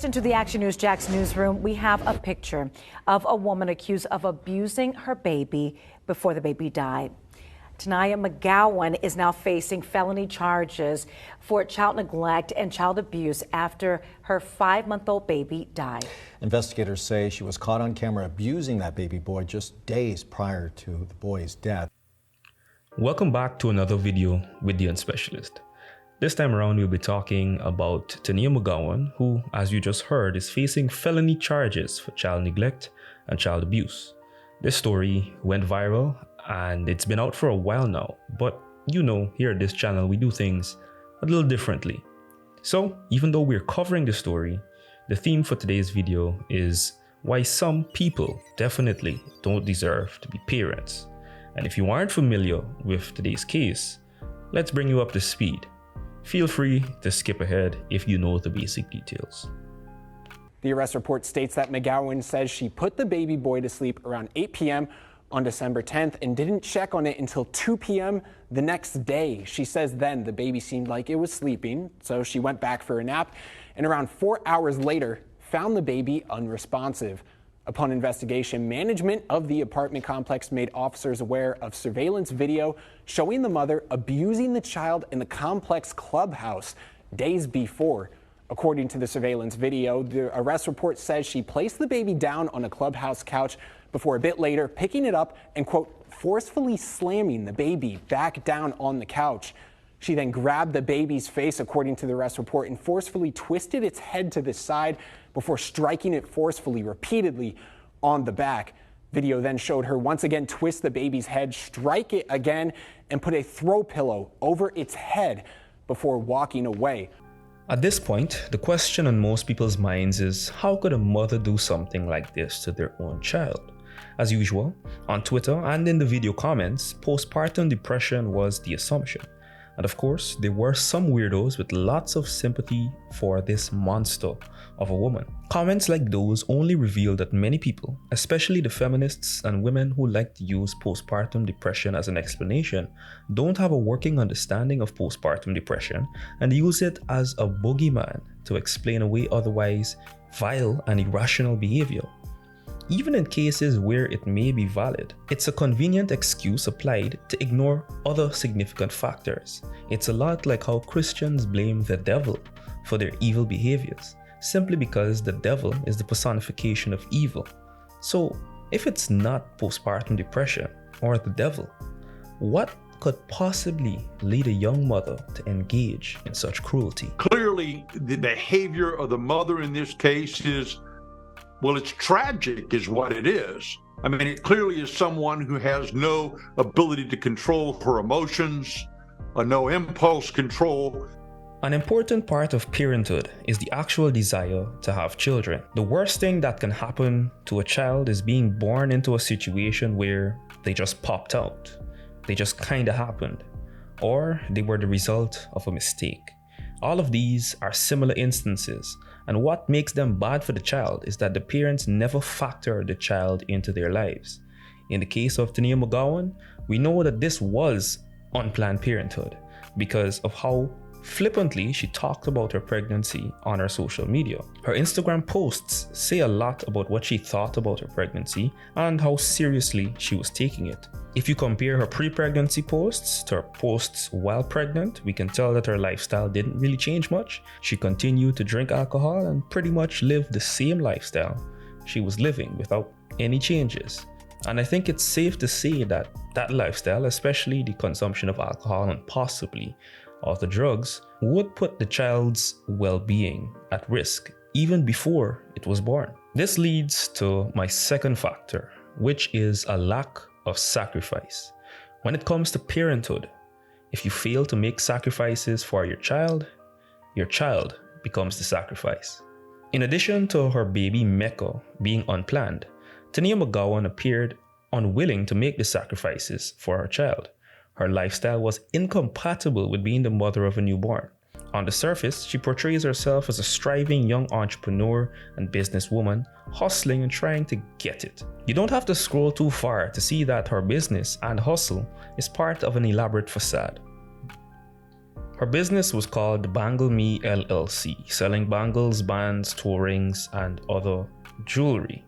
Into the Action News Jax newsroom, we have a picture of a woman accused of abusing her baby before the baby died. Tania McGowan is now facing felony charges for child neglect and child abuse after her 5-month-old baby died. Investigators say she was caught on camera abusing that baby boy just days prior to the boy's death. Welcome back to another video with the Unspecialist. This time around, we'll be talking about Tania McGowan, who, as you just heard, is facing felony charges for child neglect and child abuse. This story went viral and it's been out for a while now, but you know, here at this channel, we do things a little differently. So even though we're covering the story, the theme for today's video is why some people definitely don't deserve to be parents. And if you aren't familiar with today's case, let's bring you up to speed. Feel free to skip ahead if you know the basic details. The arrest report states that McGowan says she put the baby boy to sleep around 8 p.m. on December 10th and didn't check on it until 2 p.m. the next day. She says then the baby seemed like it was sleeping, so she went back for a nap and around 4 hours later found the baby unresponsive. Upon investigation, management of the apartment complex made officers aware of surveillance video showing the mother abusing the child in the complex clubhouse days before. According to the surveillance video, the arrest report says she placed the baby down on a clubhouse couch before a bit later picking it up and, quote, forcefully slamming the baby back down on the couch. She then grabbed the baby's face, according to the arrest report, and forcefully twisted its head to the side before striking it forcefully, repeatedly on the back. Video then showed her once again twist the baby's head, strike it again, and put a throw pillow over its head before walking away. At this point, the question on most people's minds is, how could a mother do something like this to their own child? As usual, on Twitter and in the video comments, postpartum depression was the assumption. And of course, there were some weirdos with lots of sympathy for this monster of a woman. Comments like those only reveal that many people, especially the feminists and women who like to use postpartum depression as an explanation, don't have a working understanding of postpartum depression and use it as a boogeyman to explain away otherwise vile and irrational behavior. Even in cases where it may be valid, it's a convenient excuse applied to ignore other significant factors. It's a lot like how Christians blame the devil for their evil behaviors, simply because the devil is the personification of evil. So, if it's not postpartum depression or the devil, what could possibly lead a young mother to engage in such cruelty? Clearly, the behavior of the mother in this case is, well, it's tragic is what it is. I mean, it clearly is someone who has no ability to control her emotions, no impulse control. An important part of parenthood is the actual desire to have children. The worst thing that can happen to a child is being born into a situation where they just popped out. They just kinda happened. Or they were the result of a mistake. All of these are similar instances, and what makes them bad for the child is that the parents never factor the child into their lives. In the case of Tania McGowan, we know that this was unplanned parenthood because of how flippantly she talked about her pregnancy on her social media. Her Instagram posts say a lot about what she thought about her pregnancy and how seriously she was taking it. If you compare her pre-pregnancy posts to her posts while pregnant, we can tell that her lifestyle didn't really change much. She continued to drink alcohol and pretty much lived the same lifestyle she was living without any changes. And I think it's safe to say that that lifestyle, especially the consumption of alcohol and possibly of the drugs, would put the child's well-being at risk even before it was born. This leads to my second factor, which is a lack of sacrifice. When it comes to parenthood, if you fail to make sacrifices for your child becomes the sacrifice. In addition to her baby Mecca being unplanned, Tania McGowan appeared unwilling to make the sacrifices for her child. Her lifestyle was incompatible with being the mother of a newborn. On the surface, she portrays herself as a striving young entrepreneur and businesswoman, hustling and trying to get it. You don't have to scroll too far to see that her business and hustle is part of an elaborate facade. Her business was called Bangle Me LLC, selling bangles, bands, toe rings, and other jewelry.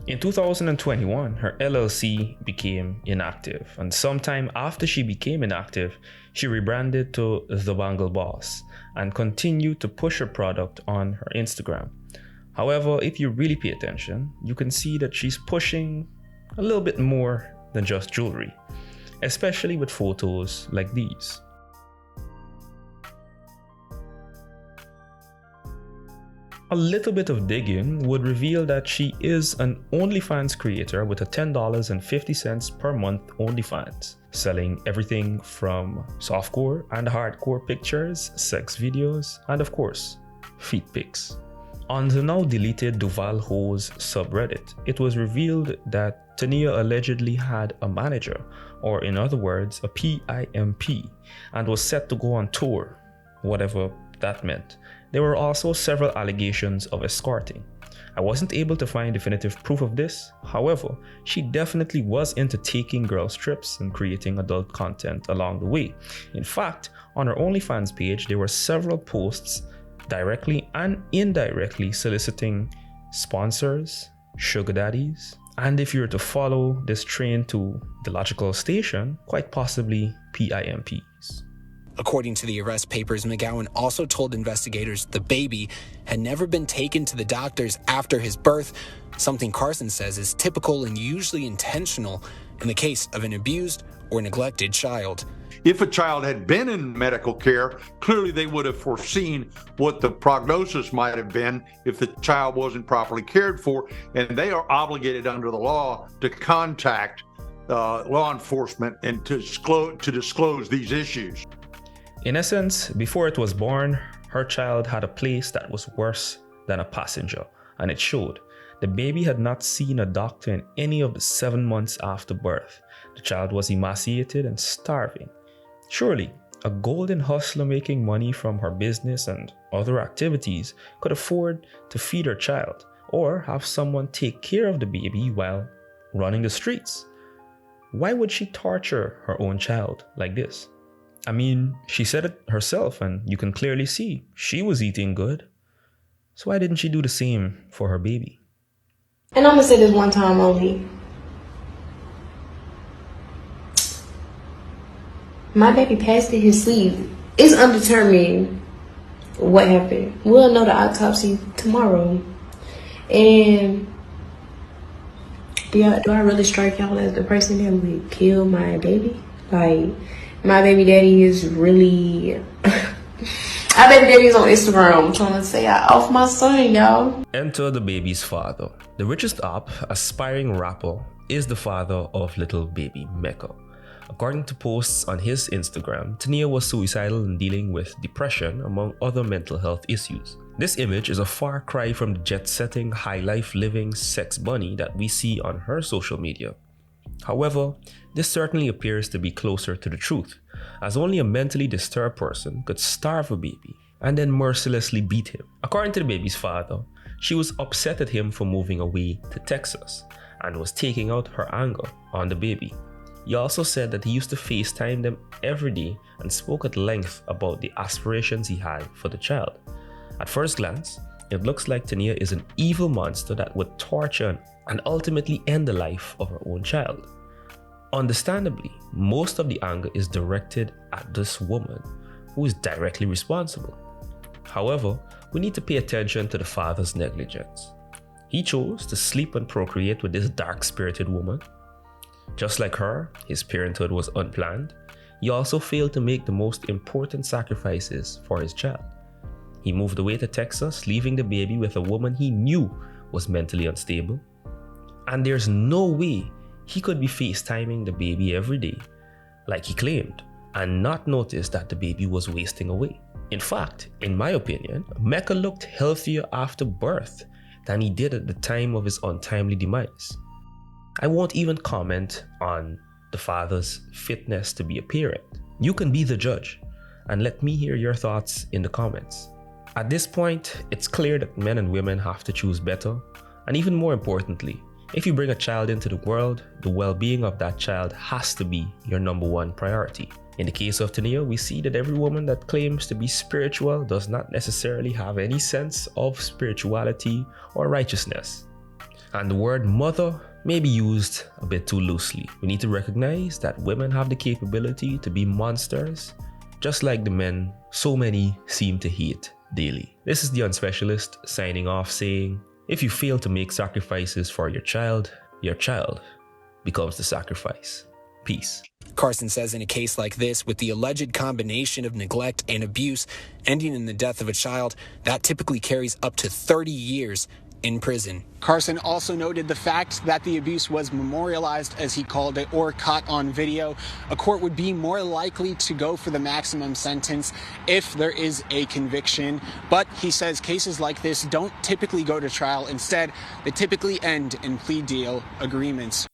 In 2021, her LLC became inactive, and sometime after she became inactive, she rebranded to The Bangle Boss and continued to push her product on her Instagram. However, if you really pay attention, you can see that she's pushing a little bit more than just jewelry, especially with photos like these. A little bit of digging would reveal that she is an OnlyFans creator with a $10.50 per month OnlyFans, selling everything from softcore and hardcore pictures, sex videos, and of course, feet pics. On the now deleted Duval Hose subreddit, it was revealed that Tania allegedly had a manager, or in other words, a PIMP, and was set to go on tour, whatever that meant. There were also several allegations of escorting. I wasn't able to find definitive proof of this. However, she definitely was into taking girls' trips and creating adult content along the way. In fact, on her OnlyFans page, there were several posts directly and indirectly soliciting sponsors, sugar daddies, and if you were to follow this train to the logical station, quite possibly PIMPs. According to the arrest papers, McGowan also told investigators the baby had never been taken to the doctors after his birth, something Carson says is typical and usually intentional in the case of an abused or neglected child. If a child had been in medical care, clearly they would have foreseen what the prognosis might have been if the child wasn't properly cared for, and they are obligated under the law to contact law enforcement and to disclose these issues. In essence, before it was born, her child had a place that was worse than a passenger, and it showed. The baby had not seen a doctor in any of the 7 months after birth. The child was emaciated and starving. Surely, a golden hustler making money from her business and other activities could afford to feed her child or have someone take care of the baby while running the streets. Why would she torture her own child like this? I mean, she said it herself, and you can clearly see she was eating good. So why didn't she do the same for her baby? And I'm gonna say this one time only. My baby passed in his sleep. It's undetermined what happened. We'll know the autopsy tomorrow. And do I really strike y'all as the person that would kill my baby? Like, my baby daddy is really... My baby daddy is on Instagram. I'm trying to say I off my son, y'all. Enter the baby's father. The richest aspiring rapper is the father of little baby Mecca. According to posts on his Instagram, Tania was suicidal and dealing with depression among other mental health issues. This image is a far cry from the jet-setting, high-life living sex bunny that we see on her social media. However, this certainly appears to be closer to the truth, as only a mentally disturbed person could starve a baby and then mercilessly beat him. According to the baby's father, she was upset at him for moving away to Texas and was taking out her anger on the baby. He also said that he used to FaceTime them every day and spoke at length about the aspirations he had for the child. At first glance, it looks like Tania is an evil monster that would torture and ultimately end the life of her own child. Understandably, most of the anger is directed at this woman, who is directly responsible. However, we need to pay attention to the father's negligence. He chose to sleep and procreate with this dark-spirited woman. Just like her, his parenthood was unplanned. He also failed to make the most important sacrifices for his child. He moved away to Texas, leaving the baby with a woman he knew was mentally unstable. And there's no way he could be FaceTiming the baby every day, like he claimed, and not notice that the baby was wasting away. In fact, in my opinion, Mecca looked healthier after birth than he did at the time of his untimely demise. I won't even comment on the father's fitness to be a parent. You can be the judge, and let me hear your thoughts in the comments. At this point, it's clear that men and women have to choose better, and even more importantly, If you bring a child into the world, the well-being of that child has to be your number one priority. In the case of Tania, we see that every woman that claims to be spiritual does not necessarily have any sense of spirituality or righteousness. And the word mother may be used a bit too loosely. We need to recognize that women have the capability to be monsters, just like the men so many seem to hate daily. This is the Unspecialist signing off saying, if you fail to make sacrifices for your child becomes the sacrifice. Peace. Carson says in a case like this, with the alleged combination of neglect and abuse ending in the death of a child, that typically carries up to 30 years in prison. Carson also noted the fact that the abuse was memorialized, as he called it, or caught on video. A court would be more likely to go for the maximum sentence if there is a conviction. But he says cases like this don't typically go to trial. Instead, they typically end in plea deal agreements.